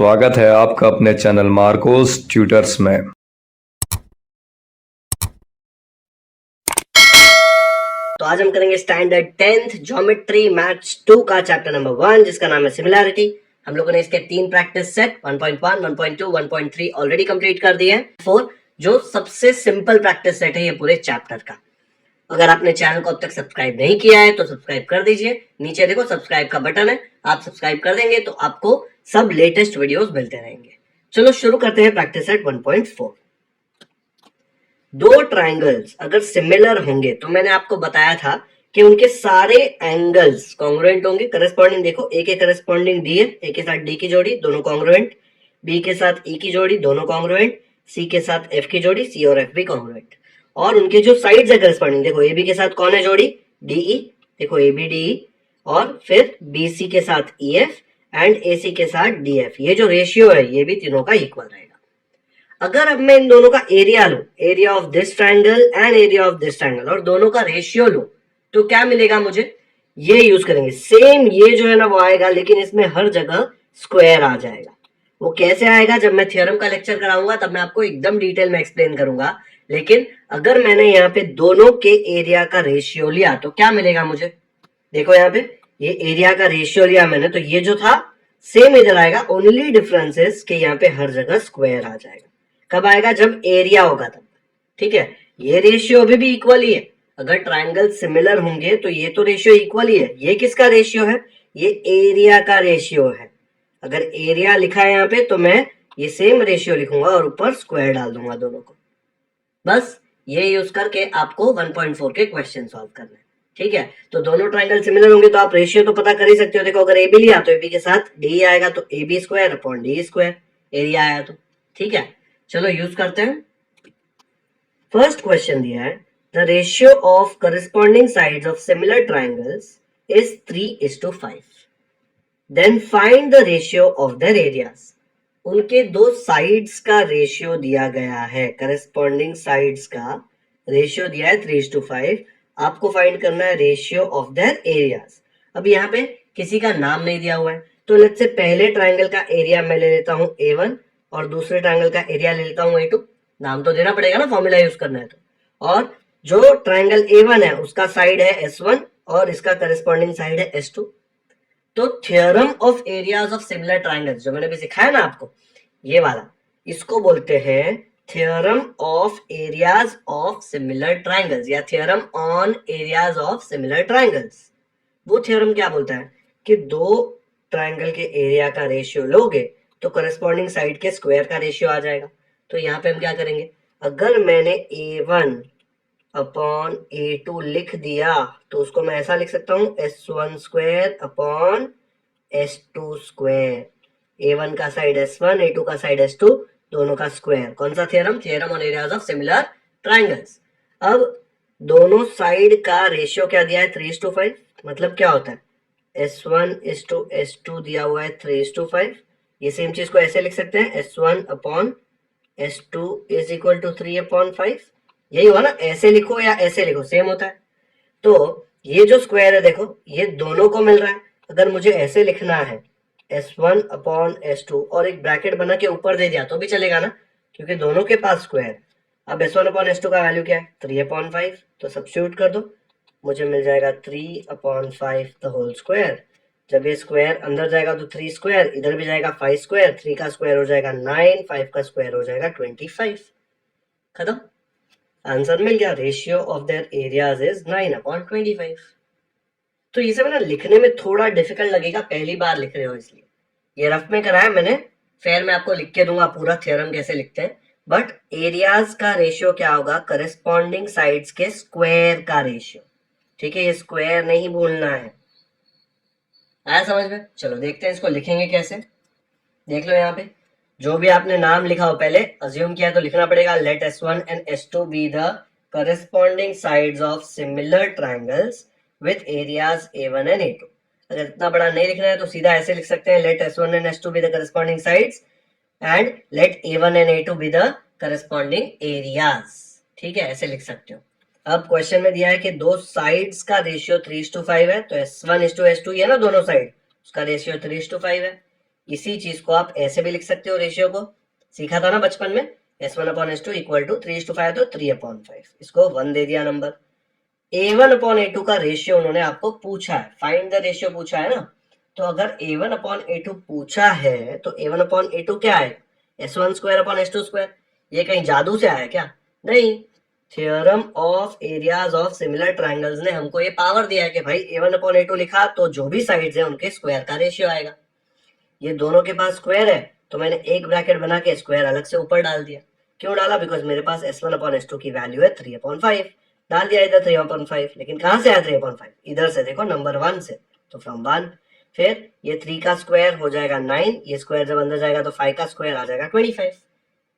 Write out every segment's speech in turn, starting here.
स्वागत है आपका अपने चैनल मार्कोस ट्यूटर्स में। तो आज हम करेंगे स्टैंडर्ड 10th ज्योमेट्री मैथ्स 2 का चैप्टर नंबर 1 जिसका नाम है सिमिलैरिटी। हम लोगों ने इसके 3 प्रैक्टिस सेट 1.1, 1.2, 1.3 ऑलरेडी कंप्लीट कर दिए हैं। 4 जो सबसे सिंपल प्रैक्टिस सेट है ये पूरे चैप्टर का। अगर आपने चैनल को अब तक सब्सक्राइब नहीं किया है तो सब्सक्राइब कर दीजिए। नीचे देखो सब्सक्राइब का बटन है, आप सब्सक्राइब कर देंगे तो आपको सब लेटेस्ट वीडियोस मिलते रहेंगे। चलो शुरू करते हैं प्रैक्टिस सेट 1.4। दो ट्रायंगल्स अगर सिमिलर होंगे तो मैंने आपको बताया था कि उनके सारे एंगल्स कॉन्ग्रुएंट होंगे। करस्पॉन्डिंग देखो, ए के करस्पॉन्डिंग डी है, ए के साथ डी की जोड़ी दोनों कॉन्ग्रुएंट, बी के साथ ई की जोड़ी दोनों कॉन्ग्रुएंट, सी के साथ एफ की जोड़ी सी और एफ भी कॉन्ग्रुएंट। और उनके जो साइड्स है करस्पॉन्डिंग देखो, ए बी के साथ कौन है जोड़ी, डीई, देखो ए बी डी और फिर बी सी के साथ ई एफ एंड ए सी के साथ डी एफ। ये जो रेशियो है ये भी तीनों का इक्वल रहेगा। अगर अब मैं इन दोनों का एरिया लूं, area of this triangle and area of this triangle, और दोनों का रेशियो लूं तो क्या मिलेगा मुझे, ये यूज करेंगे। सेम ये जो है ना वो आएगा, लेकिन इसमें हर जगह स्क्वायर आ जाएगा। वो कैसे आएगा, जब मैं थ्योरम का लेक्चर कराऊंगा तब मैं आपको एकदम डिटेल में एक्सप्लेन करूंगा। लेकिन अगर मैंने यहाँ पे दोनों के एरिया का रेशियो लिया तो क्या मिलेगा मुझे, देखो यहाँ पे ये एरिया का रेशियो लिया मैंने तो ये जो था सेम इधर आएगा। ओनली डिफरेंस इज कि यहाँ पे हर जगह स्क्वायर आ जाएगा। कब आएगा, जब एरिया होगा तब। ठीक है, ये रेशियो अभी भी इक्वल ही है। अगर ट्रायंगल सिमिलर होंगे तो ये तो रेशियो इक्वल ही है। ये किसका रेशियो है, ये एरिया का रेशियो है। अगर एरिया लिखा है यहाँ पे तो मैं ये सेम रेशियो लिखूंगा और ऊपर स्क्वायर डाल दूंगा दोनों को। बस ये यूज करके आपको 1.4 के क्वेश्चन सॉल्व करना है। ठीक है, तो दोनों ट्रायंगल सिमिलर होंगे तो आप रेशियो तो पता कर ही सकते हो। देखो अगर ए बी लिया तो ए बी के साथ डी आएगा तो A B square upon D square, area आया तो। ठीक है, चलो यूज करते हैं। फर्स्ट क्वेश्चन दिया है, the ratio of corresponding sides of similar triangles is 3:5। Then find the ratio of their areas. उनके दो साइड्स का रेशियो दिया गया है, करस्पॉन्डिंग साइड्स का रेशियो दिया है 3:5। आपको फाइंड करना है रेशियो ऑफ देयर एरियाज। अब यहाँ पे किसी का नाम नहीं दिया हुआ है तो लेट्स से पहले ट्रायंगल का एरिया मैं ले लेता हूँ A1 और दूसरे ट्रायंगल का एरिया ले लेता हूँ A2। नाम तो देना पड़ेगा ना, फॉर्मूला यूज करना है तो। और जो ट्रायंगल A1 है उसका साइड है S1 और इसका करस्पॉन्डिंग साइड है S2। तो theorem of areas of similar triangles जो मैंने भी सिखाया ना आपको, ये वाला, इसको बोलते हैं theorem of areas of similar triangles या theorem on areas of similar triangles. वो थ्योरम क्या बोलता है कि दो ट्रायंगल के एरिया का रेशियो लोगे तो करस्पॉन्डिंग साइड के स्क्वायर का रेशियो आ जाएगा। तो यहाँ पे हम क्या करेंगे, अगर मैंने A1 अपॉन A2 लिख दिया तो उसको मैं ऐसा लिख सकता हूँ S1 square upon S2 square. A1 का साइड S1, A2 का साइड S2, दोनों का स्क्वायर। कौन सा theorem, theorem on areas of similar triangles. अब दोनों साइड का रेशियो क्या दिया है 3:5, मतलब क्या होता है S1:S2 दिया हुआ है 3:5। ये सेम चीज को ऐसे लिख सकते हैं S1 upon S2 is equal to 3/5। यही हुआ ना, ऐसे लिखो या ऐसे लिखो सेम होता है। तो ये जो स्क्वायर है देखो ये दोनों को मिल रहा है। अगर मुझे ऐसे लिखना है S1 अपॉन S2 और एक ब्रैकेट बना के ऊपर दे दिया तो भी चलेगा ना, क्योंकि दोनों के पास स्क्वायर। अब S1 अपॉन S2 का वैल्यू क्या है 3/5, तो सब्स्टिट्यूट कर दो, मुझे मिल जाएगा 3/5 द होल स्क्वायर। जब ये स्क्वायर अंदर जाएगा तो 3 स्क्वायर, इधर भी जाएगा 5 स्क्वायर, 3 का स्क्वायर हो जाएगा 9, 5 का स्क्वायर हो जाएगा 25। खत्म, आंसर मिल गया। Ratio of their areas is 9/25। तो ये सब ना लिखने में थोड़ा डिफिकल्ट लगेगा, पहली बार लिख रहे हो इसलिए। ये रफ में कराया मैंने, फिर मैं आपको लिख के दूंगा पूरा थ्योरम कैसे लिखते हैं। बट एरियाज का रेशियो क्या होगा, करस्पॉन्डिंग साइड्स के स्क्वायर का रेशियो। ठीक है, ये स्क्वायर नहीं भूलना है, आया समझ में। चलो देखते हैं इसको लिखेंगे कैसे। देख लो यहाँ पे जो भी आपने नाम लिखा हो पहले अज्यूम किया तो लिखना पड़ेगा let S1 and S2 be the corresponding sides of similar triangles with areas A1 and A2। अगर इतना बड़ा नहीं लिखना है तो सीधा ऐसे लिख सकते हैं let S1 and S2 be the corresponding sides and let A1 and A2 be the corresponding areas. ठीक है, ऐसे लिख सकते हो। अब क्वेश्चन में दिया है कि दो साइड्स का रेशियो 3:5 है, तो S1:S2 ये ना दोनों साइड, उसका रेशियो 3:5 है। इसी चीज को आप ऐसे भी लिख सकते हो, रेशियो को सीखा था ना बचपन में, S1/S2 इक्वल टू 3:5 तो 3/5, इसको 1 दे दिया नंबर। A1/A2 का रेशियो उन्होंने आपको पूछा है, फाइंड द रेशियो पूछा है ना, तो अगर A1/A2 पूछा है तो A1/A2 क्या है, S1/S2। ये कहीं जादू से आया क्या? नहीं, theorem of areas of similar triangles ने हमको ये पावर दिया है कि भाई A1/A2 लिखा तो जो भी साइड्स है उनके स्क्वायर का रेशियो आएगा। ये दोनों के पास स्क्वायर है तो मैंने एक ब्रैकेट बना के स्क्वायर अलग से ऊपर डाल दिया। क्यों डाला? बिकॉज मेरे पास S1/S2 की वैल्यू है 3/5, डाल दिया इधर 3/5। लेकिन कहां से आया 3/5? इधर से देखो, नंबर 1 से, तो फ्रॉम 1। फिर ये 3 का स्क्वायर हो जाएगा 9, ये स्क्वायर जब अंदर जाएगा तो 5 का स्क्वायर आ जाएगा 25।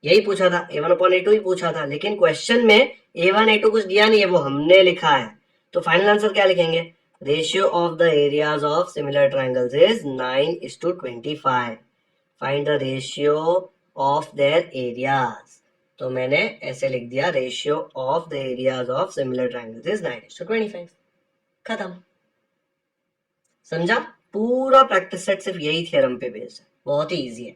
यही पूछा था, A1/A2 ही पूछा था, लेकिन क्वेश्चन में A1/A2 कुछ दिया नहीं है, वो हमने लिखा है। तो फाइनल आंसर क्या लिखेंगे? Ratio of the areas of similar triangles is 9:25। Find the ratio of their areas. तो मैंने ऐसे लिख दिया, ratio of the areas of similar triangles is 9:25। खत्म। समझा? पूरा प्रैक्टिस सेट सिर्फ यही थ्योरम पे बेस्ड है, बहुत ही इजी है।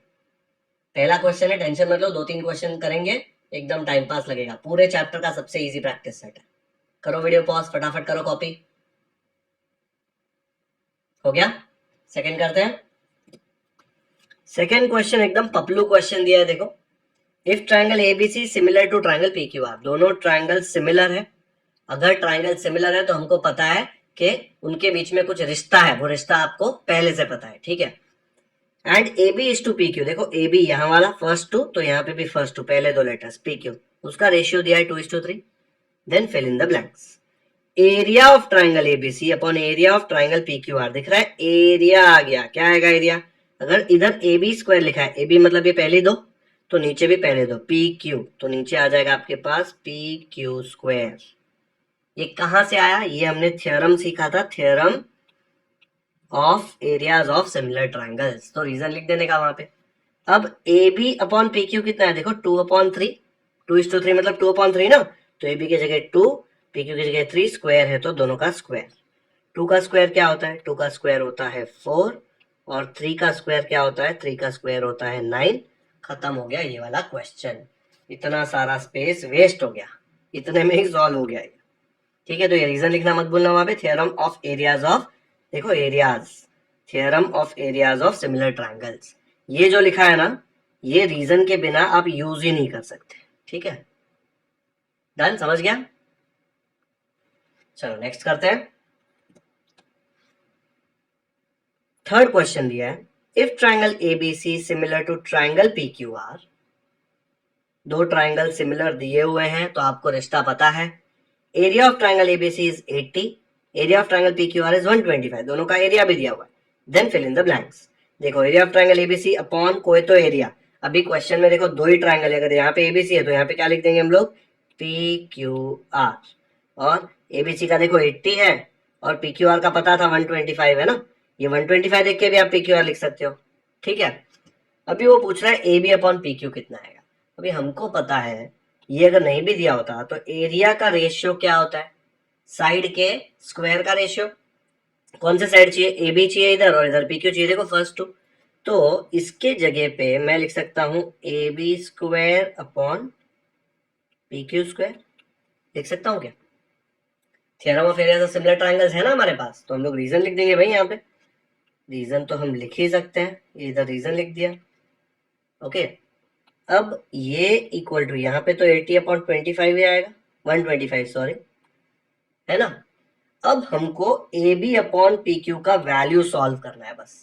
पहला क्वेश्चन है, टेंशन मत लो, 2-3 क्वेश्चन करेंगे, एकदम टाइम पास लगेगा। पूरे चैप्टर का सबसे इजी प्रैक्टिस सेट है। करो वीडियो पॉज, फटाफट करो कॉपी। हो गया? सेकंड करते हैं। सेकंड क्वेश्चन एकदम पपलू क्वेश्चन दिया है, देखो। If triangle ABC similar to triangle PQR, दोनों ट्रायंगल सिमिलर है। अगर ट्रायंगल सिमिलर है तो हमको पता है कि उनके बीच में कुछ रिश्ता है, वो रिश्ता आपको पहले से पता है, ठीक है। And A B is to P Q, देखो ए बी यहाँ वाला फर्स्ट टू, तो यहाँ पे भी फर्स्ट टू, पहले दो लेटर्स पी क्यू, उसका रेशियो दिया है 2:3। Then fill in the blanks. Area of triangle ABC upon area of triangle P Q R, दिख रहा है एरिया आ गया। क्या आएगा एरिया? अगर इधर ए बी स्क्वायर लिखा है, ए बी मतलब ये पहले दो, तो नीचे भी पहले दो, पी क्यू, तो नीचे आ जाएगा आपके पास पी क्यू स्क्वायर। ये कहां से आया? ये हमने थ्योरम सीखा था, theorem of areas of similar triangles, तो रीजन लिख देने का वहां पे। अब A B upon P Q कितना है? देखो 2/3, 2:3 मतलब 2/3 ना, तो ए बी की जगह 2, पी क्यू की जगह 3, स्क्वायर है तो दोनों का स्क्वायर। 2 का स्क्वायर क्या होता है? 2 का स्क्वायर होता है 4, और 3 का स्क्वायर क्या होता है? 3 का स्क्वायर होता है 9। खत्म हो गया ये वाला क्वेश्चन। इतना सारा स्पेस वेस्ट हो गया, इतने में ही सॉल्व हो गया ये, ठीक है। तो ये रीजन लिखना मत भूलना वहां पे, थ्योरम ऑफ एरियाज ऑफ, देखो areas, theorem of areas of similar triangles, ये जो लिखा है ना, ये रीजन के बिना आप यूज ही नहीं कर सकते, ठीक है। डन, समझ गया? चलो नेक्स्ट करते हैं। थर्ड क्वेश्चन दिया है, if triangle ABC similar to triangle PQR, दो ट्राइंगल सिमिलर दिए हुए हैं तो आपको रिश्ता पता है। Area of triangle ABC is 80, area of triangle PQR is 125, दोनों का एरिया भी दिया हुआ है। Then fill in the blanks. देखो area of triangle ABC upon कोई तो एरिया, अभी क्वेश्चन में देखो दो ही ट्राइंगल है, अगर यहाँ पे एबीसी है तो यहाँ पे क्या लिख देंगे हम लोग? P Q are. और एबीसी का देखो 80 है और पी क्यू आर का पता था 125 है ना, ये 125 देख के भी आप पी क्यू आर लिख सकते हो, ठीक है। अभी वो पूछ रहा है A B upon P Q कितना आएगा। अभी हमको पता है, ये अगर नहीं भी दिया होता तो एरिया का रेशियो क्या होता है? साइड के स्क्वायर का रेशियो। कौन से साइड चाहिए? ए बी चाहिए इधर, और इधर पी क्यू चाहिए, देखो फर्स्ट टू। तो इसके जगह पे मैं लिख सकता हूं A B square upon P Q square, लिख सकता हूं क्या? Theorem of areas of similar triangles है ना हमारे पास, तो हम लोग रीजन लिख देंगे भाई। यहाँ पे रीजन तो हम लिख ही सकते हैं, इधर रीजन लिख दिया, ओके। अब ये इक्वल टू, यहाँ पे तो 80/25 ही आएगा, 125 सॉरी, है ना। अब हमको A B upon P Q का वैल्यू सॉल्व करना है बस।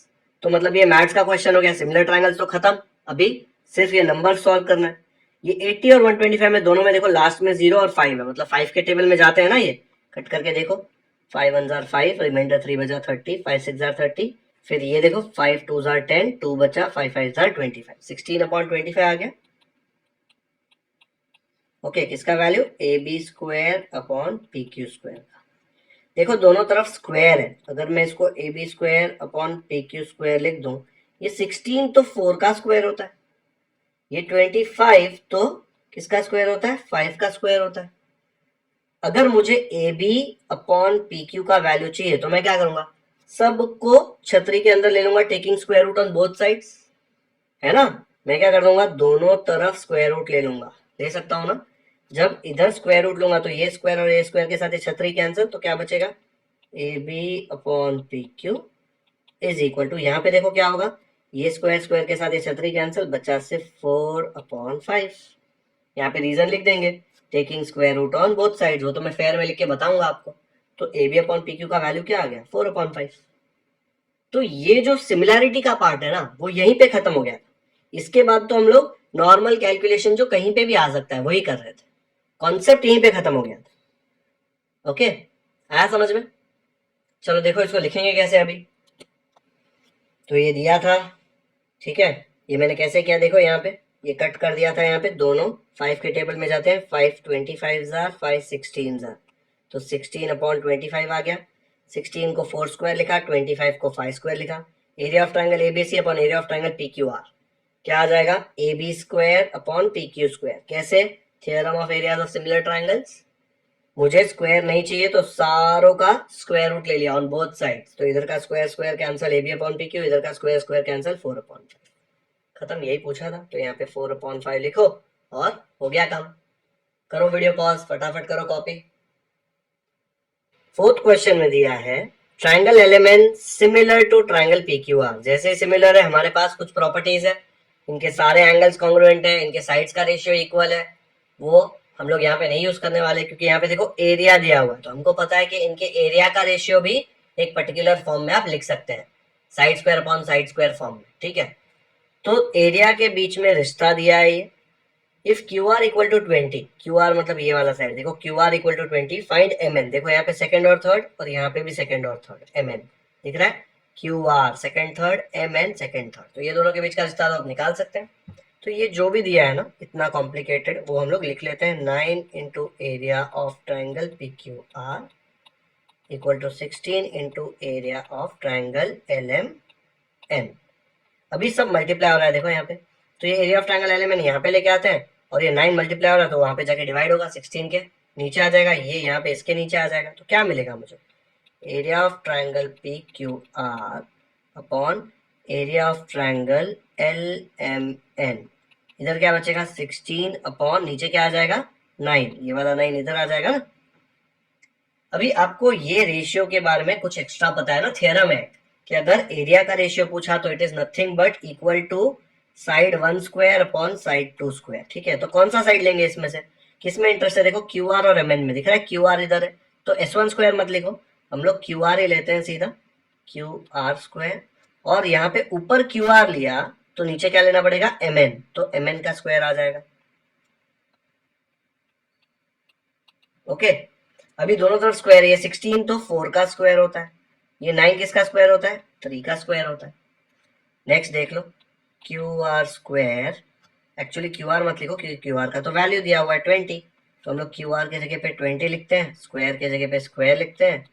तो मतलब ये मैथ्स का क्वेश्चन हो गया, सिमिलर ट्रायंगल्स तो खत्म, अभी सिर्फ ये नंबर सॉल्व करना है। ये 80 और 125 में दोनों में देखो लास्ट में 0 और 5 है, मतलब 5 के टेबल में जाते हैं ना, ये कट करके देखो, 5 1 जार 5, रिमाइंडर 3 बचा 30, 5 6 जार 30, फिर ये देखो 5 2 जार 10, 2 बचा, 5 5 जार 25, 16/25 आ गया, ओके। किसका value? A B square upon P Q square का। देखो दोनों तरफ स्क्वायर है, अगर मैं इसको A B square upon P Q square लिख दूं, ये 16 तो 4 का स्क्वायर होता है, ये 25 तो किसका स्क्वायर होता है? 5 का स्क्वायर होता है। अगर मुझे A B upon P Q का वैल्यू चाहिए तो मैं क्या करूंगा? सबको छतरी के अंदर ले लूंगा, taking square root on both sides, है ना। मैं क्या कर दूंगा, दोनों तरफ स्क्वायर रूट ले लूंगा, ले सकता हूं ना। जब इधर स्क्वायर रूट लूंगा तो ये स्क्वायर और ये स्क्वायर के साथ ये छतरी कैंसिल, तो क्या बचेगा, A B upon P Q is equal to, यहाँ पे देखो क्या होगा, ये स्क्वायर स्क्वायर के साथ ये छतरी कैंसिल, बचा सिर्फ 4/5। यहाँ पे रीजन लिख देंगे, taking square root on both side, वो तो मैं फेयर में लिख के बताऊंगा आपको। तो A B upon P Q का वैल्यू क्या आ गया, 4/5। तो ये जो सिमिलैरिटी का पार्ट है ना, वो यहीं पे खत्म हो गया। इसके बाद तो हम लोग नॉर्मल कैलकुलेशन जो कहीं पे भी आ सकता है वही कर रहे थे, कॉन्सेप्ट यहीं पे खत्म हो गया था। ओके, आया समझ में। चलो देखो इसको लिखेंगे कैसे अभी। तो ये दिया था, ठीक है, ये मैंने कैसे किया देखो, यहाँ पे ये कट कर दिया था, यहाँ पे दोनों 5 के टेबल में जाते हैं, 5 25 जार 5 16 जार, तो 16/25 आ गया। 16 को 4 स्क्वायर लिखा, 25 को 5 स्क्वायर लिखा। Area of triangle ABC upon area of triangle P Q R क्या आ जाएगा, A B square upon P Q square. कैसे, theorem of areas of similar triangles. मुझे स्क्वायर नहीं चाहिए तो सारों का स्क्वायर रूट ले लिया ऑन बोथ साइड्स, तो इधर का square square cancel, A B upon P Q, इधर का स्क्वायर स्क्वायर कैंसिल, 4/5 खत्म। यही पूछा था, तो यहाँ पे 4/5 लिखो और हो गया काम। करो वीडियो पॉज, फटाफट करो कॉपी। फोर्थ क्वेश्चन में दिया है triangle LMN similar to triangle PQR. जैसे सिमिलर है, हमारे पास कुछ प्रॉपर्टीज है, इनके सारे एंगल्स कॉन्ग्रुएंट है, इनके साइड्स का रेशियो इक्वल है, वो हम लोग यहाँ पे नहीं यूज करने वाले, क्योंकि यहाँ पे देखो एरिया दिया हुआ है, तो हमको पता है कि इनके एरिया का रेशियो भी एक पर्टिकुलर फॉर्म में आप लिख सकते हैं, side square upon side square form में, ठीक है। तो एरिया के बीच में रिश्ता दिया है ये, if Q R equal to 20, Q R मतलब ये वाला साइड, देखो Q R equal to 20, find M N. देखो यहाँ पे सेकंड और थर्ड, और यहाँ पे भी सेकंड और थर्ड, एम एन दिख रहा है, Q R second third, M N second third, तो ये दोनों के बीच का रिश्ता आप निकाल सकते हैं। तो ये जो भी दिया है ना इतना कॉम्प्लिकेटेड, वो हम लोग लिख लेते हैं, 9 into area of triangle P Q R equal to 16 into area of triangle L M N. अभी सब मल्टीप्लाई हो रहा है देखो यहाँ पे, तो ये area of triangle L M N यहाँ पे लेके आते हैं, और ये 9 मल्टीप्लाई हो रहा है तो वहां पे जाके डिवाइड होगा, 16 के नीचे आ जाएगा, ये यहाँ पे इसके नीचे आ जाएगा, तो क्या मिलेगा मुझे, area of triangle P Q R upon area of triangle L M N. इधर क्या बचेगा, 16 अपॉन नीचे क्या आ जाएगा, 9, ये वाला 9 इधर आ जाएगा ना। अभी आपको ये रेशियो के बारे में कुछ एक्स्ट्रा पता है ना, थ्योरम है कि अगर एरिया का रेशियो पूछा तो it is nothing but equal to side 1 square upon side 2 square, ठीक है। तो कौन सा साइड लेंगे इसमें से, किसमें इंटरेस्ट है, देखो क्यू आर और एम एन में, दिख रहा है क्यू आर इधर है, तो S1 स्क्वायर मत लिखो, हम लोग क्यू आर ही लेते हैं सीधा, क्यू आर स्क्वायर, और यहाँ पे ऊपर क्यू आर लिया तो नीचे क्या लेना पड़ेगा, एम एन, तो एम एन का स्क्वायर आ जाएगा। ओके, अभी दोनों तरफ स्क्वायर है, ये 16 तो 4 का स्क्वायर होता है, ये 9 किसका स्क्वायर होता है, 3 का स्क्वायर होता है। नेक्स्ट देख लो, Q R square, actually Q R मत लिखो क्योंकि क्यू आर का तो वैल्यू दिया हुआ है 20, तो हम लोग क्यू आर की जगह पे 20 लिखते हैं, स्क्वायर की जगह पे स्क्वायर लिखते हैं,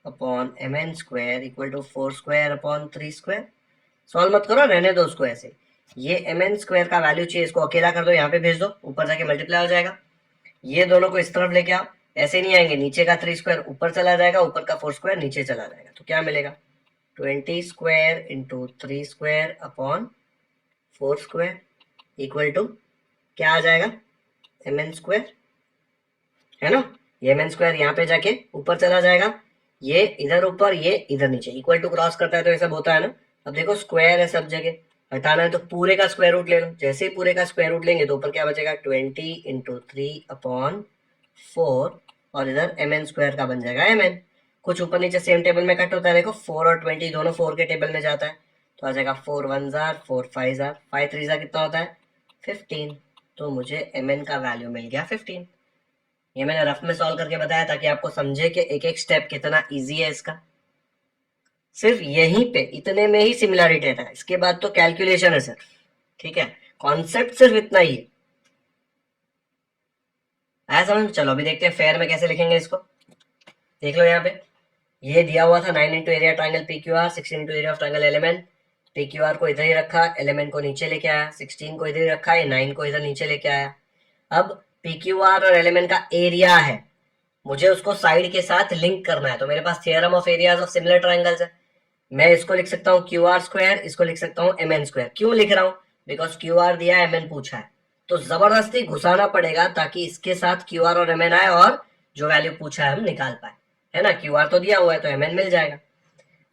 upon M N square equal to 4 square upon 3 square. Solve मत करो, रहने दो उसको ऐसे। ये एम एन स्क्वायर का वैल्यू चाहिए, इसको अकेला कर दो, यहाँ पे भेज दो, ऊपर जाके मल्टीप्लाई हो जाएगा। ये दोनों को इस तरफ लेके आओ, ऐसे नहीं आएंगे, नीचे का 3 स्क्वायर ऊपर चला जाएगा, ऊपर का 4 स्क्वायर नीचे चला जाएगा, तो क्या मिलेगा, 20 square into 3 square upon 4 square equal to क्या आ जाएगा, एम एन स्क्वायर, है ना। ये एम एन स्क्वायर यहाँ पे जाके ऊपर चला जाएगा, ये इधर ऊपर ये इधर नीचे, इक्वल टू क्रॉस करता है तो ये सब होता है ना। अब देखो स्क्वायर है सब जगह, हटाना है तो पूरे का स्क्वायर रूट ले लो, जैसे ही पूरे का स्क्वायर रूट लेंगे तो ऊपर क्या बचेगा, 20 इंटू 3 अपॉन 4, और इधर एम एन स्क्वायर का बन जाएगा एम एन। कुछ ऊपर नीचे सेम टेबल में कट होता है, देखो 4 और 20 दोनों 4 के टेबल में जाता है, तो आ जाएगा 4 1 जार 4 5 जार 5 3 जार कितना होता है 15, तो मुझे एम एन का वैल्यू मिल गया 15। ये मैंने रफ में सॉल्व करके बताया ताकि आपको समझे कि एक एक स्टेप कितना इजी है इसका। सिर्फ यहीं पे इतने में ही सिमिलरिटी है, इसके बाद तो कैलकुलेशन है सिर्फ, ठीक है, कॉन्सेप्ट सिर्फ इतना ही है। आया समझ। चलो अभी देखते हैं फेयर में कैसे लिखेंगे इसको। देख लो यहाँ पे ये दिया हुआ था 9 into area triangle P Q are, 16 into area of triangle element, P Q are को इधर ही रखा, एलिमेंट को नीचे लेके आया, 16 को इधर ही रखा, ये 9 को इधर नीचे लेके आया। अब पी क्यू आर और एलिमेंट का एरिया है, मुझे उसको साइड के साथ लिंक करना है, तो मेरे पास theorem of areas of similar triangles है। मैं इसको लिख सकता हूँ क्यू आर स्क्वायर, इसको लिख सकता हूँ एम एन स्क्वायर। क्यों लिख रहा हूँ, बिकॉज क्यू आर दिया है, एमएन पूछा है, तो जबरदस्ती घुसाना पड़ेगा ताकि इसके साथ क्यू आर और एमएन आए और जो वैल्यू पूछा है हम निकाल पाए, है ना। क्यू आर तो दिया हुआ है तो एमएन मिल जाएगा।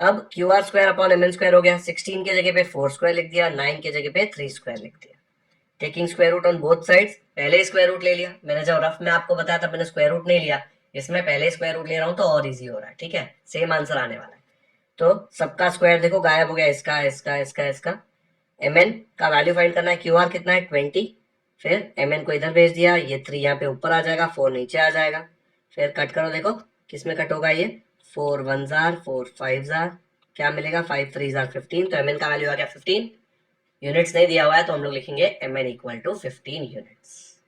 अब Q R square upon MN square हो गया, 16 के जगह पे 4 स्क्वायर लिख दिया, 9 के जगह पे 3 स्क्वायर लिख दिया। Taking square root on both sides, पहले ही स्क्वायर रूट ले लिया, मैंने जब रफ में आपको बताया था मैंने स्क्वायर रूट नहीं लिया, इसमें पहले स्क्वायर रूट ले रहा हूँ तो और इजी हो रहा है, ठीक है, सेम आंसर आने वाला है। तो सबका स्क्वायर देखो गायब हो गया, इसका इसका इसका इसका। एमएन का वैल्यू फाइंड करना है, क्यू आर कितना है 20, फिर एमएन को इधर भेज दिया, ये 3 यहाँ पे ऊपर आ जाएगा, 4 नीचे आ जाएगा, फिर कट करो, देखो किसमें कट होगा ये, 4 1 जार 4 5 जार, क्या मिलेगा 5 3 जार 15, तो एमएन का वैल्यू आ गया 15। यूनिट्स नहीं दिया हुआ है तो हम लोग लिखेंगे एमएन इक्वल टू 15 यूनिट्स,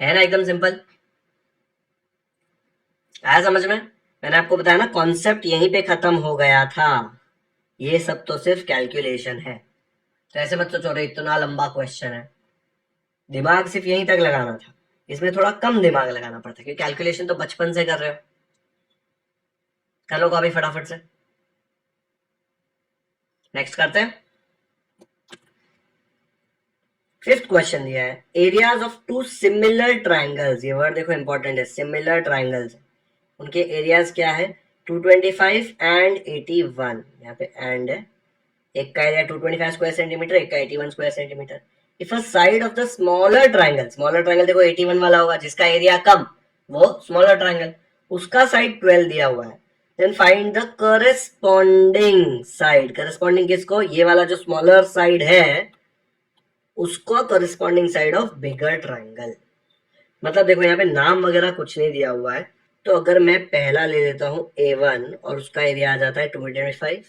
है ना, एकदम सिंपल। आया समझ में? मैंने आपको बताया ना कॉन्सेप्ट यहीं पे खत्म हो गया था, ये सब तो सिर्फ कैलकुलेशन है। तो ऐसे मत सोचो रहे इतना लंबा क्वेश्चन है, दिमाग सिर्फ यहीं तक लगाना था, इसमें थोड़ा कम दिमाग लगाना पड़ता है क्योंकि कैलकुलेशन तो बचपन से कर रहे हो। कर लो अभी फटाफट से, नेक्स्ट करते हैं। फिफ्थ क्वेश्चन दिया है, areas of two similar triangles, ये वर्ड देखो इंपॉर्टेंट है, सिमिलर ट्राइंगल्स, उनके एरियाज क्या है 225 एंड 81, यहाँ पे एंड है, एक का एरिया 225 स्क्वायर सेंटीमीटर, एक का 81 square centimetre. If a side of the smaller triangle, smaller triangle देखो 81 वाला होगा, जिसका एरिया कम वो स्मॉलर ट्राइंगल, उसका साइड 12 दिया हुआ है, then find the corresponding side, corresponding किसको, ये वाला जो स्मॉलर साइड है उसको corresponding side of bigger triangle. मतलब देखो यहाँ पे नाम वगैरह कुछ नहीं दिया हुआ है, तो अगर मैं पहला ले लेता हूँ A1 और उसका एरिया आ जाता है 225,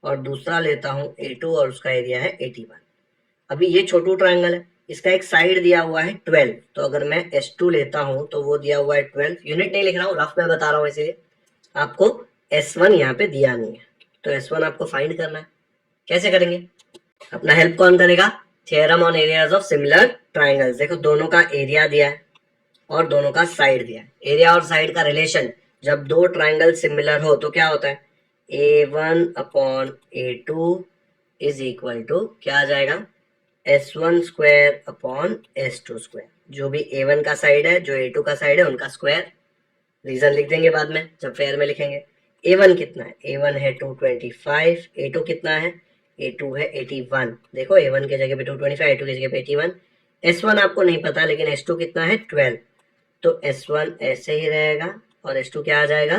और दूसरा लेता हूँ A2 और उसका एरिया है 81। अभी ये छोटू ट्राइंगल है, इसका एक साइड दिया हुआ है 12, तो अगर मैं S2 लेता हूँ तो वो दिया हुआ है 12, यूनिट नहीं लिख रहा हूँ, रफ में बता रहा हूँ, इसीलिए आपको S1 यहाँ पे दिया नहीं है, तो S1 आपको फाइंड करना है। कैसे करेंगे, अपना हेल्प कौन करेगा, theorem on areas of similar triangles. देखो दोनों का एरिया दिया है और दोनों का साइड दिया है, एरिया और साइड का रिलेशन, जब दो ट्राइंगल सिमिलर हो तो क्या होता है, A1 upon A2 is equal to क्या आ जाएगा, S1 square upon S2 square, जो भी A1 का साइड है जो A2 का साइड है उनका स्क्वायर, रीजन लिख देंगे बाद में जब फेयर में लिखेंगे। A1 कितना है, A1 है 225, A2 कितना है, A2 है 81, देखो A1 के जगह पे 225, A2 की जगह पे 81, S1 आपको नहीं पता लेकिन S2 कितना है 12, तो S1 ऐसे ही रहेगा और S2 क्या आ जाएगा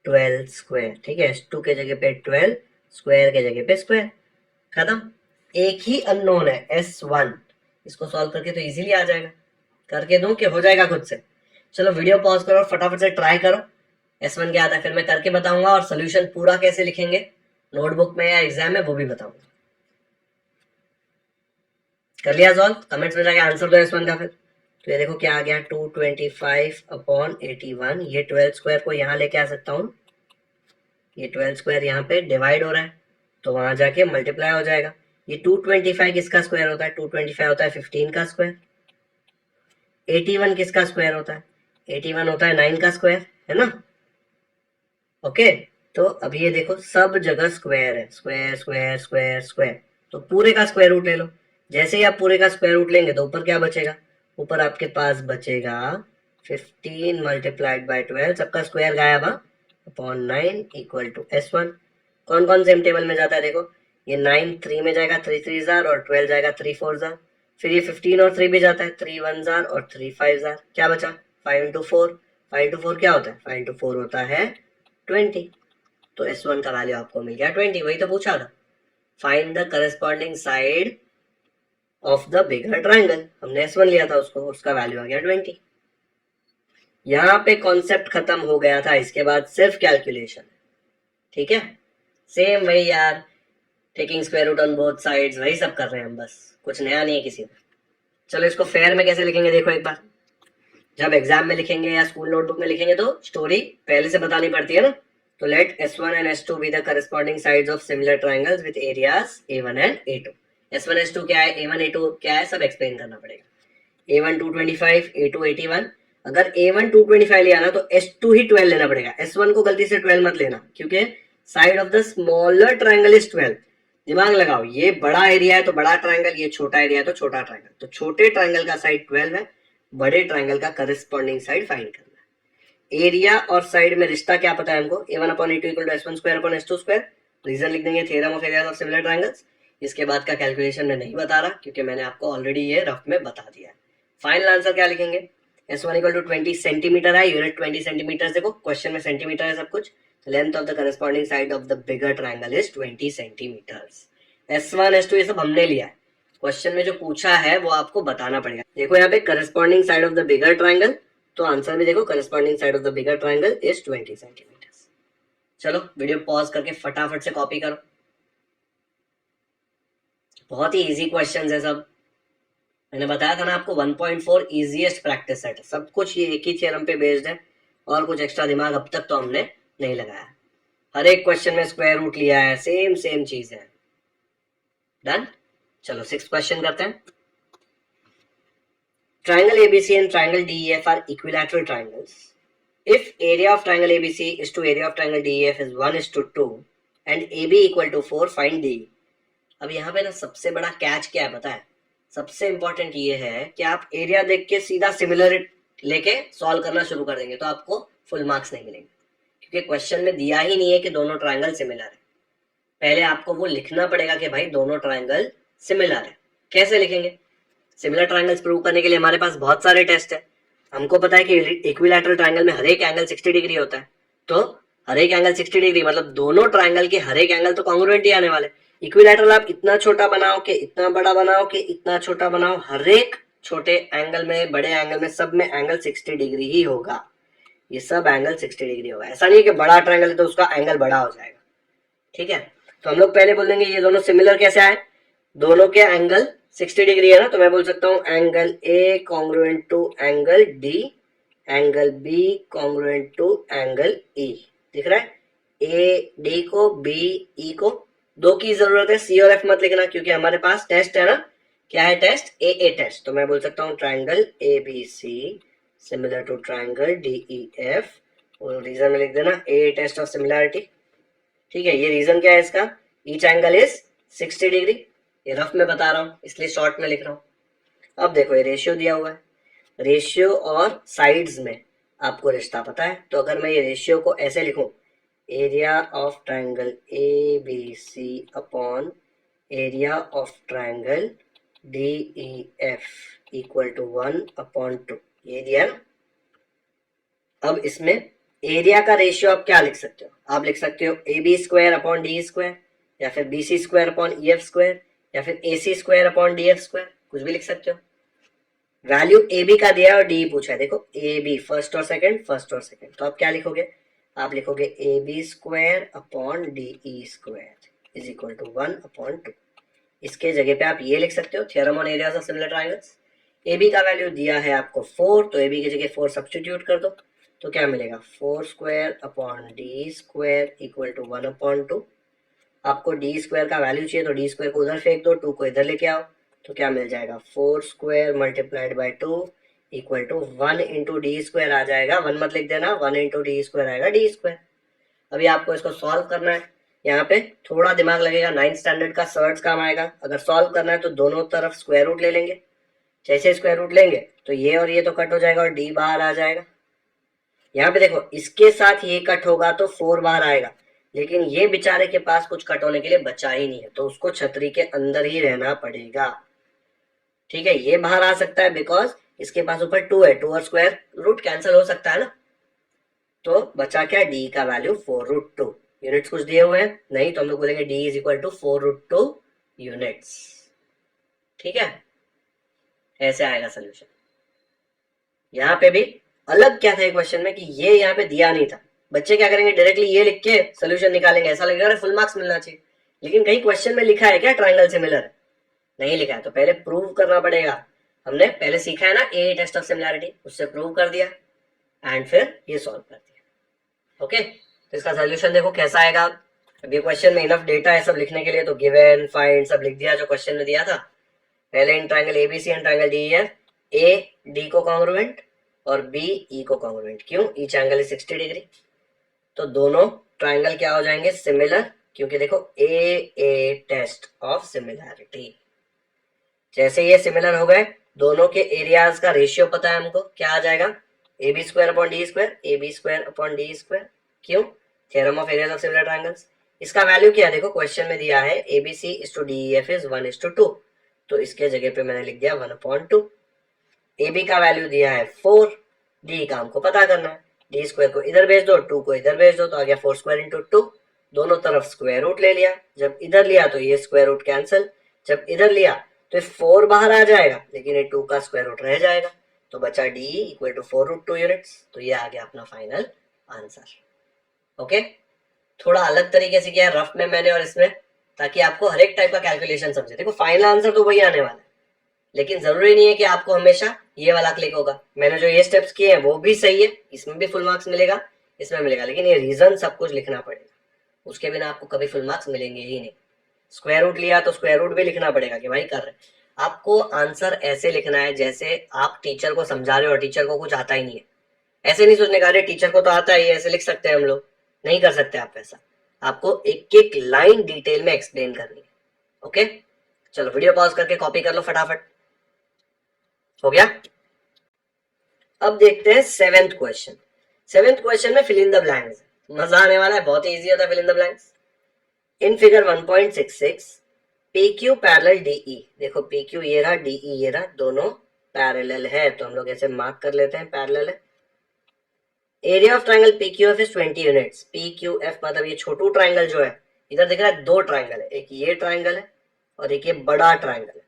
12 स्क्वायर, ठीक है, S2 के जगह पे 12, स्क्वायर के जगह पे स्क्वायर, खत्म। एक ही अननोन है S1, इसको सॉल्व करके तो इजीली आ जाएगा, करके दूं कि हो जाएगा खुद से। चलो वीडियो पॉज करो और फटाफट से ट्राई करो, S1 क्या आता है फिर मैं करके बताऊंगा, और सोल्यूशन पूरा कैसे लिखेंगे नोटबुक में या एग्जाम में वो भी बताऊंगा। कर लिया सॉल्व, कमेंट्स में जाके आंसर दो S1 का फिर। तो ये देखो क्या आ गया 225 अपॉन 81, ये 12 स्क्वायर को यहाँ लेके आ सकता हूँ, ये 12 स्क्वायर यहाँ पे डिवाइड हो रहा है तो वहां जाके मल्टीप्लाई हो जाएगा। ये 225 किसका स्क्वायर होता है, 225 होता है 15 का स्क्वायर। 81 किसका स्क्वायर होता है, 81 होता है 9 का स्क्वायर, है ना। ओके, तो अभी ये देखो सब जगह स्क्वायर है, स्क्वायर स्क्वायर स्क्वायर स्क्वायर, तो पूरे का स्क्वायर रूट ले लो। जैसे ही आप पूरे का स्क्वायर रूट लेंगे तो ऊपर क्या बचेगा, ऊपर आपके पास बचेगा 15 मल्टीप्लाइड बाय 12, सबका स्क्वायर गायब अपॉन 9 इक्वल टू S1। कौन कौन सेम टेबल में जाता है देखो, ये 9 3 में जाएगा, 3 3 जार, और 12 जाएगा 3 4 जार, फिर ये 15 और 3 भी जाता है, 3 1 जार और 3 5 जार, क्या बचा 5 इंटू 4, 5 इंटू 4 क्या होता है, 5 इंटू 4 होता है 20, तो S1 का वैल्यू आपको मिल गया 20, वही तो पूछा था, find the corresponding side of the bigger triangle, हमने S1 लिया था उसको, उसका वैल्यू आ गया 20। यहाँ पे कॉन्सेप्ट खत्म हो गया था, इसके बाद सिर्फ कैलकुलेशन, ठीक है, सेम वही यार, taking square root on both sides, वही सब कर रहे हैं हम, बस कुछ नया नहीं है किसी में। चलो इसको फेयर में कैसे लिखेंगे देखो एक बार, जब एग्जाम में लिखेंगे या स्कूल नोटबुक में लिखेंगे तो स्टोरी पहले से बतानी पड़ती है ना। तो late S1 and S2 be the corresponding sides of similar triangles with areas A1 and A2। S1 S2 क्या है, A1 A2 क्या है, सब एक्सप्लेन करना पड़ेगा। A1 225, A2 81, अगर A1 225 लिया ना तो S2 ही 12 लेना पड़ेगा, S1 को गलती से 12 मत लेना क्योंकि side of the smaller triangle is 12, दिमाग लगाओ, ये बड़ा एरिया है तो बड़ा ट्रायंगल, ये छोटा एरिया है तो छोटा ट्रायंगल। तो छोटे ट्रायंगल का साइड 12 है, बड़े ट्रायंगल का करस्पॉन्डिंग साइड फाइंड करना है। एरिया और साइड में रिश्ता क्या पता है हमको, a1/a2 = s1² रीजन लिख देंगे, theorem of areas of similar triangles. इसके बाद का कैलकुलेशन मैं नहीं बता रहा क्योंकि मैंने आपको ऑलरेडी ये रफ में बता दिया है। फाइनल आंसर क्या लिखेंगे, s1 = 20 सेंटीमीटर है, यूनिट 20 सेंटीमीटर। देखो क्वेश्चन में सेंटीमीटर है सब कुछ। Length of the corresponding side of the bigger triangle is 20 centimetres. S1 S2 ये सब हमने लिया है, क्वेश्चन में जो पूछा है वो आपको बताना पड़ेगा। देखो यहाँ पे corresponding side of the bigger triangle, तो आंसर भी देखो corresponding side of the bigger triangle is 20 centimetres. चलो वीडियो पॉज करके फटाफट से कॉपी करो, बहुत ही इजी क्वेश्चंस है सब। मैंने बताया था ना आपको 1.4 इजीएस्ट प्रैक्टिस सेट, सब कुछ ये एक ही थ्योरम पे बेस्ड है और कुछ एक्स्ट्रा दिमाग अब तक तो हमने नहीं लगाया। हर एक क्वेश्चन में स्क्वायर रूट लिया है, सेम चीज है। डन। चलो 6th क्वेश्चन करते हैं। Triangle ABC and triangle DEF are equilateral triangles. If area of triangle ABC is to area of triangle DEF is 1:2 and AB equal to 4, find DE. अब यहाँ पे ना सबसे बड़ा कैच क्या है पता है, सबसे इंपॉर्टेंट ये है कि आप एरिया देख के सीधा सिमिलर लेके सॉल्व करना शुरू कर देंगे तो आपको फुल मार्क्स नहीं मिलेंगे, क्योंकि क्वेश्चन में दिया ही नहीं है कि दोनों ट्रायंगल सिमिलर है। पहले आपको वो लिखना पड़ेगा कि भाई दोनों ट्रायंगल सिमिलर है। कैसे लिखेंगे, सिमिलर ट्रायंगल्स प्रूव करने के लिए हमारे पास बहुत सारे टेस्ट है। हमको पता है कि इक्विलैटरल ट्रायंगल में हर एक एंगल 60 डिग्री होता है, तो हर एक एंगल 60 डिग्री मतलब दोनों ट्रायंगल के हर एक एंगल तो कॉन्ग्रुएंट ही आने वाले। इक्विलैटरल आप इतना छोटा बनाओ कि इतना बड़ा बनाओ कि इतना छोटा बनाओ, हर एक छोटे एंगल में बड़े एंगल में सब में एंगल 60 डिग्री ही होगा। ये सब एंगल 60 डिग्री होगा, ऐसा नहीं है कि बड़ा ट्रायंगल है तो उसका एंगल बड़ा हो जाएगा। ठीक है, तो हम लोग पहले बोल देंगे ये दोनों सिमिलर कैसे आए, दोनों के एंगल 60 डिग्री है ना, तो मैं बोल सकता हूं angle A congruent to angle D, angle B congruent to angle E. दिख रहा है, ए डी को बी ई को, दो की जरूरत है, सी और एफ मत लिखना क्योंकि हमारे पास टेस्ट है ना। क्या है टेस्ट, ए टेस्ट। तो मैं बोल सकता हूँ triangle A B C similar to triangle D E F, और रीजन में लिख देना ए टेस्ट ऑफ सिमिलैरिटी। ठीक है, ये रीजन क्या है इसका, ईच एंगल इज 60 डिग्री। ये रफ में बता रहा हूँ इसलिए शॉर्ट में लिख रहा हूँ। अब देखो ये रेशियो दिया हुआ है, रेशियो और साइड्स में आपको रिश्ता पता है, तो अगर मैं ये रेशियो को ऐसे लिखूं, area of triangle A B C upon area of triangle D E F equal to 1/2, ये दिया ना। अब इसमें एरिया का रेशियो आप क्या लिख सकते हो, आप लिख सकते हो A B square upon D square, या फिर B C square upon E F square, या फिर A C square upon D F square, कुछ भी लिख सकते हो। वैल्यू ए बी का दिया है और डी पूछा है, देखो ए बी फर्स्ट और सेकंड, तो आप क्या लिखोगे, आप लिखोगे A B square upon D E square is equal to 1/2। इसके जगह पे आप ये लिख सकते हो theorem on areas of similar triangles. A B का वैल्यू दिया है आपको 4, तो ए बी की जगह 4 सब्स्टिट्यूट कर दो, तो क्या मिलेगा 4 square upon D square equal to 1/2। आपको डी स्क्वायर का वैल्यू चाहिए तो डी स्क्वायर को उधर फेंक दो, 2 को इधर लेके आओ, तो क्या मिल जाएगा 4 square multiplied by 2 equal to 1 into D square आ जाएगा, 1 मत लिख देना, 1 इंटू डी स्क्वायर आएगा डी स्क्वायर। अभी आपको इसको सॉल्व करना है, यहाँ पे थोड़ा दिमाग लगेगा, 9th स्टैंडर्ड का सर्च काम आएगा। अगर सॉल्व करना है तो दोनों तरफ स्क्वायर रूट ले लेंगे, जैसे स्क्वायर रूट लेंगे तो ये और ये तो कट हो जाएगा और डी बाहर आ जाएगा। यहाँ पे देखो इसके साथ ये कट होगा तो 4 बाहर आएगा, लेकिन ये बेचारे के पास कुछ कट होने के लिए बचा ही नहीं है, तो उसको छतरी के अंदर ही रहना पड़ेगा। ठीक है, ये बाहर आ सकता है बिकॉज इसके पास ऊपर 2 है, 2 और स्क्वायर रूट कैंसिल हो सकता है ना, तो बचा क्या डी का वैल्यू 4√2। यूनिट्स कुछ दिए हुए हैं नहीं, तो हम लोग बोलेंगे D is equal to 4√2 units. ठीक है, ऐसे आएगा सोल्यूशन। यहाँ पे भी अलग क्या था क्वेश्चन में कि ये यहाँ पे दिया नहीं था, बच्चे क्या करेंगे डायरेक्टली ये लिख के सोल्यूशन निकालेंगे, ऐसा लगेगा फुल मार्क्स मिलना चाहिए, लेकिन कहीं क्वेश्चन में लिखा है क्या ट्रायंगल सिमिलर, नहीं लिखा है, तो पहले प्रूव करना पड़ेगा। हमने पहले सीखा है ना ए टेस्ट ऑफ सिमिलैरिटी, उससे प्रूव कर दिया एंड फिर ये सॉल्व कर दिया। ओके, तो इसका सोल्यूशन देखो कैसा आएगा। अभी क्वेश्चन में इनफ डेटा है सब लिखने के लिए, तो गिवन फाइंड सब लिख दिया जो क्वेश्चन में दिया था। पहले in triangle ABC and triangle DEF, A D को कॉन्ग्रुएंट और बी ई को कॉन्ग्रुएंट, क्यों, ईच एंगल इज 60 डिग्री, तो दोनों ट्रायंगल क्या हो जाएंगे सिमिलर, क्योंकि देखो ए टेस्ट ऑफ सिमिलैरिटी, जैसे ये सिमिलर हो गए दोनों के एरियाज का रेशियो पता है हमको, क्या आ जाएगा A B square upon D square, A B square upon D square. क्यों? Theorem of areas of similar triangles. इसका वैल्यू क्या है, देखो क्वेश्चन में दिया है A B C is to D F is 1:2, तो इसके जगह पे मैंने लिख दिया 1/2। ए बी का वैल्यू दिया है 4, डी का हमको पता करना है, डी स्क्वायर को इधर भेज दो, 2 को इधर भेज दो, तो आ गया 4 स्क्वायर इंटू 2, दोनों तरफ स्क्वायर रूट ले लिया, जब इधर लिया तो ये स्क्वायर रूट कैंसिल, जब इधर लिया तो 4 बाहर आ जाएगा लेकिन ये 2 का स्क्वायर रूट रह जाएगा, तो बचा डी इक्वल टू 4√2 यूनिट्स। तो ये आ गया अपना फाइनल आंसर। ओके, थोड़ा अलग तरीके से किया रफ में मैंने और इसमें, ताकि आपको हर एक टाइप का कैलकुलेशन समझे। देखो फाइनल आंसर तो वही आने वाला है, लेकिन जरूरी नहीं है कि आपको हमेशा ये वाला क्लिक होगा। मैंने जो ये स्टेप्स किए हैं वो भी सही है, इसमें भी फुल मार्क्स मिलेगा, इसमें मिलेगा, लेकिन ये रीजन सब कुछ लिखना पड़ेगा, उसके बिना आपको कभी फुल मार्क्स मिलेंगे ही नहीं। स्क्वायर रूट लिया तो स्क्वायर रूट भी लिखना पड़ेगा कि भाई कर रहे, आपको आंसर ऐसे लिखना है जैसे आप टीचर को समझा रहे हो और टीचर को कुछ आता ही नहीं है। ऐसे नहीं सोचने का अरे टीचर को तो आता ही है, ऐसे लिख सकते हैं हम लोग, नहीं कर सकते आप ऐसा, आपको एक एक लाइन डिटेल में एक्सप्लेन करनी है। ओके, चलो वीडियो पॉज करके कॉपी कर लो फटाफट, हो गया। अब देखते हैं 7th क्वेश्चन। 7th क्वेश्चन में फिल इन द ब्लैंक्स, मजा आने वाला है, बहुत ही इजी होता है fill in the blanks. In figure 1.66 PQ parallel DE, देखो PQ ये रहा, DE ये रहा, दोनों पैरेलल है, तो हम लोग ऐसे मार्क कर लेते हैं पैरेलल है। Area of triangle PQF is 20 units. PQF मतलब ये छोटू ट्रायंगल जो है, इधर दिख रहा है दो ट्रायंगल है, एक ये ट्रायंगल है और एक ये बड़ा ट्रायंगल है,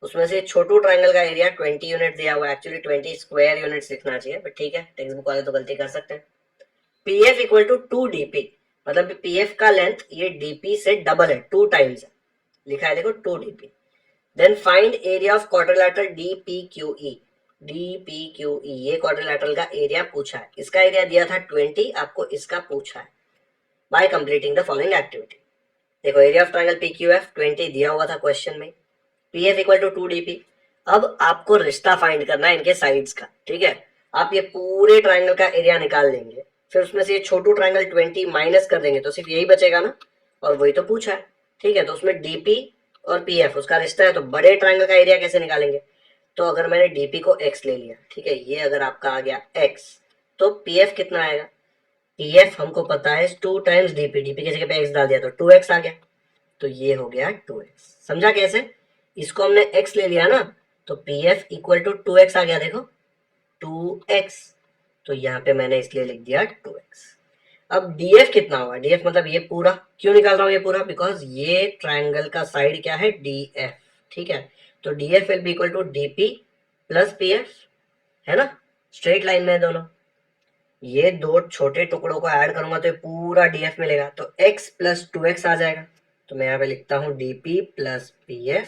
उसमें से छोटू ट्रायंगल का एरिया 20 यूनिट दिया हुआ है, एक्चुअली 20 स्क्वायर यूनिट्स लिखना चाहिए, बट ठीक है टेक्स्ट बुक वाले तो गलती कर सकते हैं। PF इक्वल टू 2DP, मतलब PF का लेंथ ये DP से डबल है, 2 टाइम्स है, लिखा है देखो 2DP। Then find area of quadrilateral DPQE। DPQE ये क्वाड्रिलेटरल का एरिया पूछा है, इसका एरिया दिया था 20, आपको इसका पूछा है। Bye completing the following activity, देखो एरिया ऑफ ट्रायंगल PQF 20 दिया हुआ था क्वेश्चन में, PF इक्वल टू 2DP। अब आपको रिश्ता फाइंड करना है इनके साइड्स का, ठीक है। आप ये पूरे ट्रायंगल का एरिया निकाल लेंगे, फिर उसमें से ये छोटू ट्रायंगल 20 माइनस कर देंगे, तो सिर्फ यही बचेगा ना, और वही तो पूछा है, ठीक है। तो उसमें DP और PF उसका रिश्ता है, तो बड़े ट्रायंगल का एरिया कैसे निकालेंगे, तो अगर मैंने DP को x ले लिया, ठीक है, ये अगर आपका आ गया x, तो PF कितना आएगा, PF हमको पता है 2 टाइम्स DP, DP की जगह पे x डाल दिया तो 2x आ गया, तो ये हो गया 2x। समझा कैसे, इसको हमने x ले लिया ना, तो PF इक्वल टू 2x आ गया, देखो 2x, तो यहाँ पे मैंने इसलिए लिख दिया 2x। अब DF कितना होगा, DF मतलब ये पूरा, क्यों निकाल रहा हूँ ये पूरा, बिकॉज ये ट्रायंगल का साइड क्या है DF, ठीक है, तो DF will be equal to DP plus PF, है ना, स्ट्रेट लाइन में दोनों, ये दो छोटे टुकड़ों को ऐड करूंगा तो ये पूरा DF मिलेगा, तो x प्लस 2x आ जाएगा, तो मैं यहाँ पे लिखता हूँ DP प्लस PF,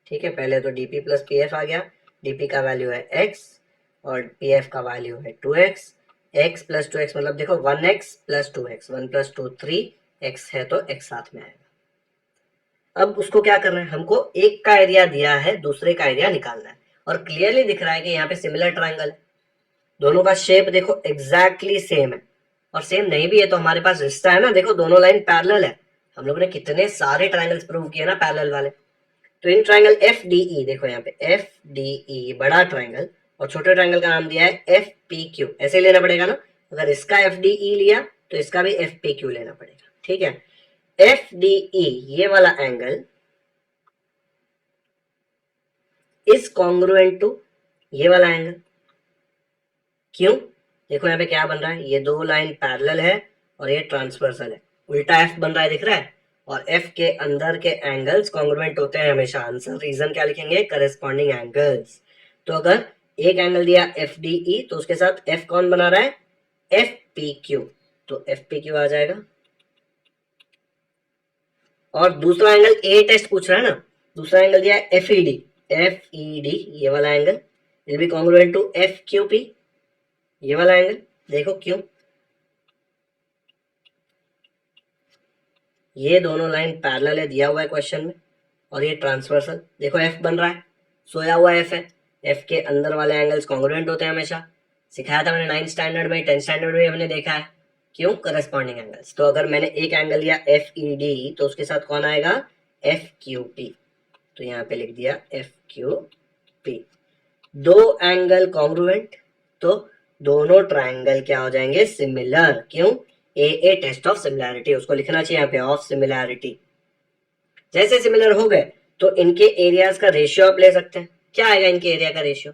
ठीक है, पहले तो DP प्लस PF आ गया, DP का वैल्यू है x और PF का वैल्यू है 2x, x प्लस 2x मतलब देखो 1x plus 2x, 1 plus 2 3x है, तो x साथ में आएगा। अब उसको क्या करना है, हमको एक का एरिया दिया है, दूसरे का एरिया निकालना है, और क्लियरली दिख रहा है कि यहाँ पे सिमिलर ट्रायंगल है, दोनों का शेप देखो एग्जैक्टली सेम है, और सेम नहीं भी है तो हमारे पास रिश्ता है ना, देखो दोनों लाइन पैरेलल है, हम लोग ने कितने सारे ट्रायंगल्स प्रूव किए ना पैरेलल वाले। तो इन ट्रायंगल FDE, देखो यहाँ पे FDE बड़ा ट्रायंगल और छोटे ट्रायंगल का नाम दिया है FPQ, ऐसे लेना पड़ेगा ना, अगर इसका FDE लिया तो इसका भी FPQ लेना पड़ेगा, ठीक है। FDE ये वाला एंगल इज कॉन्ग्रुएंट टू ये वाला एंगल, क्यों, देखो यहाँ पे क्या बन रहा है, ये दो लाइन पैरेलल है और ये ट्रांसवर्सल है, उल्टा F बन रहा है, दिख रहा है, और F के अंदर के एंगल्स कॉन्ग्रुएंट होते हैं हमेशा, आंसर रीजन क्या लिखेंगे, करेस्पॉन्डिंग एंगल्स। तो अगर एक एंगल दिया FDE तो उसके साथ F कौन बना रहा है, FPQ, तो FPQ आ जाएगा। और दूसरा एंगल A टेस्ट पूछ रहा है ना, दूसरा एंगल दिया है FED, FED ये वाला angle will be congruent to FQP, ये वाला एंगल, देखो क्यों, ये दोनों लाइन पैरेलल है, दिया हुआ है क्वेश्चन में, और ये ट्रांसवर्सल, देखो F बन रहा है, सोया हुआ F है, F के अंदर वाले एंगल्स कॉन्ग्रुएंट होते हैं हमेशा, सिखाया था मैंने 9th स्टैंडर्ड में, 10th स्टैंडर्ड में हमने देखा है, क्यों? Corresponding angles. तो अगर मैंने एक एंगल लिया FED तो उसके साथ कौन आएगा? FQP। तो यहाँ पे लिख दिया FQP। दो एंगल कॉन्ग्रुएंट, तो दोनों ट्राइंगल क्या हो जाएंगे? सिमिलर। क्यों? ए टेस्ट ऑफ सिमिलैरिटी, उसको लिखना चाहिए यहाँ पे, ऑफ सिमिलैरिटी। जैसे सिमिलर हो गए तो इनके एरियाज का रेशियो आप ले सकते हैं। क्या आएगा इनके एरिया का रेशियो?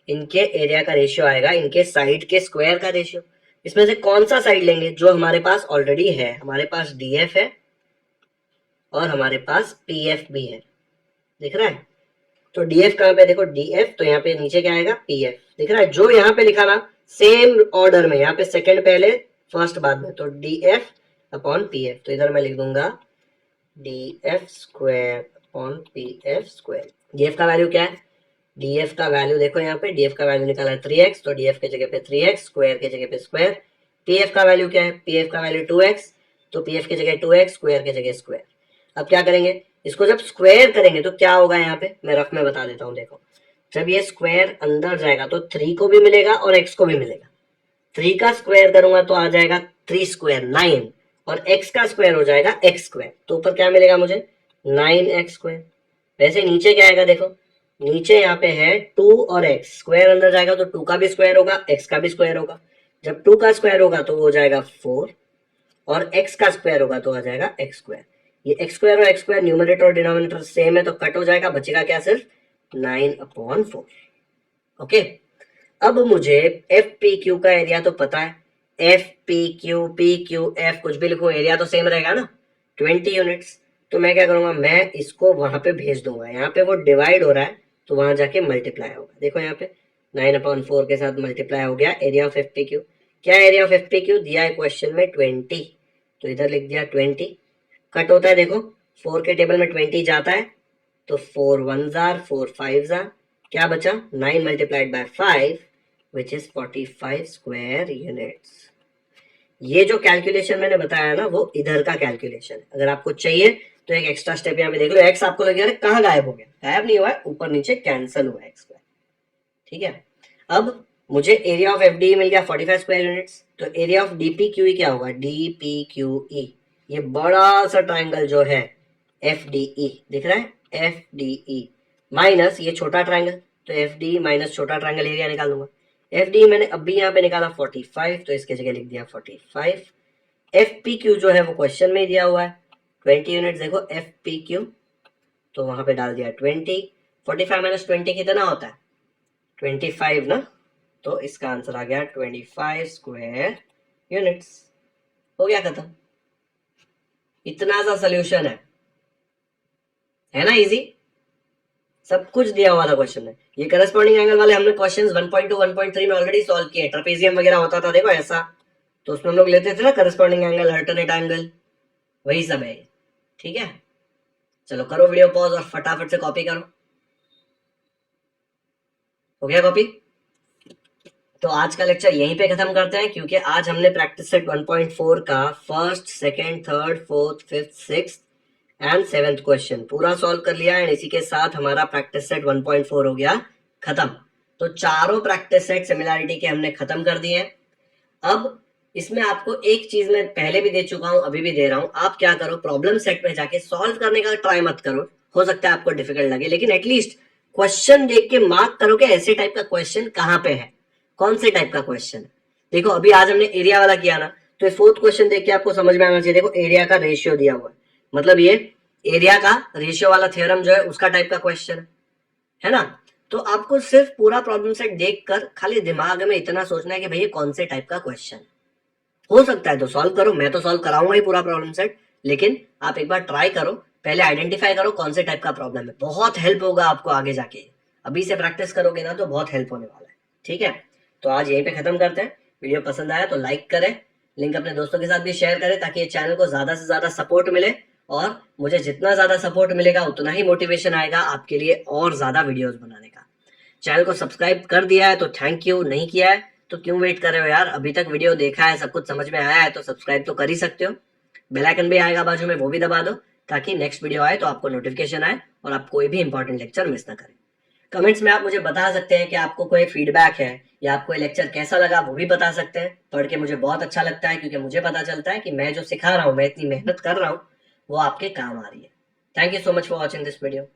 इनके एरिया का रेशियो आएगा इनके साइड के स्क्वायर का रेशियो। इसमें से कौन सा साइड लेंगे? जो हमारे पास ऑलरेडी है। हमारे पास DF है और हमारे पास PF भी है, दिख रहा है? तो DF कहाँ पे? देखो DF, तो यहाँ पे नीचे क्या आएगा? PF। दिख रहा है? जो यहाँ पे लिखा ना सेम ऑर्डर में, यहाँ पे सेकंड पहले फर्स्ट बाद में, तो DF अपॉन PF। तो इधर मैं लिख दूंगा DF square upon PF square. DF का वैल्यू क्या है? DF का वैल्यू देखो यहाँ पे, DF का वैल्यू निकाला है 3x, तो DF के जगह पे 3x, स्क्वायर के जगह पे स्क्वायर। PF का वैल्यू क्या है? PF का वैल्यू 2x, तो PF की जगह 2x, स्क्वायर की जगह स्क्वायर। अब क्या करेंगे? इसको जब स्क्वायर करेंगे तो क्या होगा? यहाँ पे मैं रफ में बता देता हूँ। देखो, जब ये स्क्वायर अंदर जाएगा तो 3 को भी मिलेगा और x को भी मिलेगा। 3 का स्क्वायर करूंगा तो आ जाएगा 3 स्क्वायर 9, और x का स्क्वायर हो जाएगा x स्क्वायर। तो ऊपर क्या मिलेगा मुझे? 9x square. वैसे नीचे क्या आएगा? देखो नीचे यहाँ पे है 2 और x, स्क्वायर अंदर जाएगा तो 2 का भी स्क्वायर होगा, x का भी स्क्वायर होगा। जब 2 का स्क्वायर होगा तो वो हो जाएगा 4, और x का स्क्वायर होगा तो आ जाएगा x स्क्वायर। ये x स्क्वायर और x स्क्वायर न्यूमरेटर और डिनोमिनेटर सेम है तो कट हो जाएगा, बचेगा क्या? सिर्फ 9/4। ओके, अब मुझे FPQ का एरिया तो पता है। FPQ PQF कुछ भी लिखूं, एरिया तो सेम रहेगा ना, 20 यूनिट्स। तो मैं क्या करूंगा? मैं इसको वहां पे भेज दूंगा। यहाँ पे वो डिवाइड हो रहा है तो वहां जाके मल्टीप्लाई होगा। देखो यहाँ पे 9/4 के साथ मल्टीप्लाई हो गया एरिया ऑफ FPQ। क्या एरिया ऑफ FPQ दिया है क्वेश्चन में? 20। तो इधर लिख दिया 20। कट होता है, देखो 4 के टेबल में 20 जाता है तो 4 1 जार, 4 5 जार, क्या बचा? 9 multiplied by 5 which is 45 square units. ये जो कैलकुलेशन मैंने बताया ना वो इधर का कैलकुलेशन है। अगर आपको चाहिए तो एक एक्स्ट्रा स्टेप यहाँ पे देख लो। एक्स आपको लगे अरे कहाँ गायब हो गया? गायब नहीं हुआ है, ऊपर नीचे कैंसिल हुआ है एक्स स्क्वायर। ठीक है, अब मुझे एरिया ऑफ FDE मिल गया 45 स्क्वायर यूनिट्स। तो एरिया ऑफ DPQE क्या होगा? DPQE, ये बड़ा सा ट्राइंगल जो है FDE, दिख रहा है? FDE माइनस ये छोटा ट्राइंगल, तो FDE माइनस छोटा ट्राइंगल एरिया निकाल दूंगा। FDE मैंने अभी यहाँ पे निकाला 45, तो इसके जगह लिख दिया 45। FPQ जो है वो क्वेश्चन में ही दिया हुआ है 20 यूनिट। देखो FPQ, तो वहां पे डाल दिया 20। 45 माइनस 20 कितना होता है? 25 ना, तो इसका आंसर आ गया 25 स्क्वायर यूनिट्स। हो गया खत्म। इतना सा सोल्यूशन है ना? इजी, सब कुछ दिया हुआ था क्वेश्चन में। ये करस्पॉन्डिंग एंगल वाले हमने क्वेश्चंस 1.2 1.3 में ऑलरेडी सॉल्व किए। ट्रेपेजियम वगैरह होता था देखो ऐसा, तो उसमें हम लोग लेते थे ना करस्पॉन्डिंग एंगल, अल्टरनेट एंगल, वही सब है। ठीक है, चलो करो वीडियो पॉज और फटाफट से कॉपी करो। हो गया कॉपी? तो आज का लेक्चर यहीं पे खत्म करते हैं, क्योंकि आज हमने प्रैक्टिस सेट 1.4 का first, second, third, fourth, fifth, sixth and 7th question पूरा सॉल्व कर लिया है। इसी के साथ हमारा प्रैक्टिस सेट 1.4 हो गया खत्म। तो चारों प्रैक्टिस सेट सिमिलैरिटी के हमने खत्म कर दिए हैं। अब इसमें आपको एक चीज मैं पहले भी दे चुका हूं, अभी भी दे रहा हूं। आप क्या करो, प्रॉब्लम सेट में जाके सॉल्व करने का ट्राई मत करो, हो सकता है आपको डिफिकल्ट लगे, लेकिन एटलीस्ट क्वेश्चन देख के मार्क करो कि ऐसे टाइप का क्वेश्चन कहां पे है, कौन से टाइप का क्वेश्चन है। देखो अभी आज हमने एरिया वाला किया ना, तो 4th क्वेश्चन देख के आपको समझ में आना चाहिए। देखो एरिया का रेशियो दिया हुआ है, मतलब ये एरिया का रेशियो वाला थ्योरम जो है उसका टाइप का क्वेश्चन है ना। तो आपको सिर्फ पूरा प्रॉब्लम सेट देखकर खाली दिमाग में इतना सोचना है कि भैया कौन से टाइप का क्वेश्चन हो सकता है, तो सॉल्व करो। मैं तो सॉल्व कराऊंगा ही पूरा प्रॉब्लम सेट, लेकिन आप एक बार ट्राई करो, पहले आइडेंटिफाई करो कौन से टाइप का प्रॉब्लम है। बहुत हेल्प होगा आपको आगे जाके, अभी से प्रैक्टिस करोगे ना तो बहुत हेल्प होने वाला है। ठीक है, तो आज यहीं पे खत्म करते हैं। वीडियो पसंद आया तो लाइक करें, लिंक अपने दोस्तों के साथ भी शेयर करें, ताकि ये चैनल को ज्यादा से ज्यादा सपोर्ट मिले, और मुझे जितना ज्यादा सपोर्ट मिलेगा उतना ही मोटिवेशन आएगा आपके लिए और ज्यादा वीडियोस बनाने का। चैनल को सब्सक्राइब कर दिया है तो थैंक यू, नहीं किया है तो क्यों वेट कर रहे हो यार? अभी तक वीडियो देखा है, सब कुछ समझ में आया है तो सब्सक्राइब तो कर ही सकते हो। बेल आइकन भी आएगा बाजू में, वो भी दबा दो, ताकि नेक्स्ट वीडियो आए तो आपको नोटिफिकेशन आए और आप कोई भी इंपॉर्टेंट लेक्चर मिस ना करें। कमेंट्स में आप मुझे बता सकते हैं कि आपको कोई फीडबैक है या आपको ये लेक्चर कैसा लगा वो भी बता सकते हैं। पढ़ के मुझे बहुत अच्छा लगता है, क्योंकि मुझे पता चलता है कि मैं जो सिखा रहा हूँ, मैं इतनी मेहनत कर रहा हूँ, वो आपके काम आ रही है। Thank you so much for watching this video.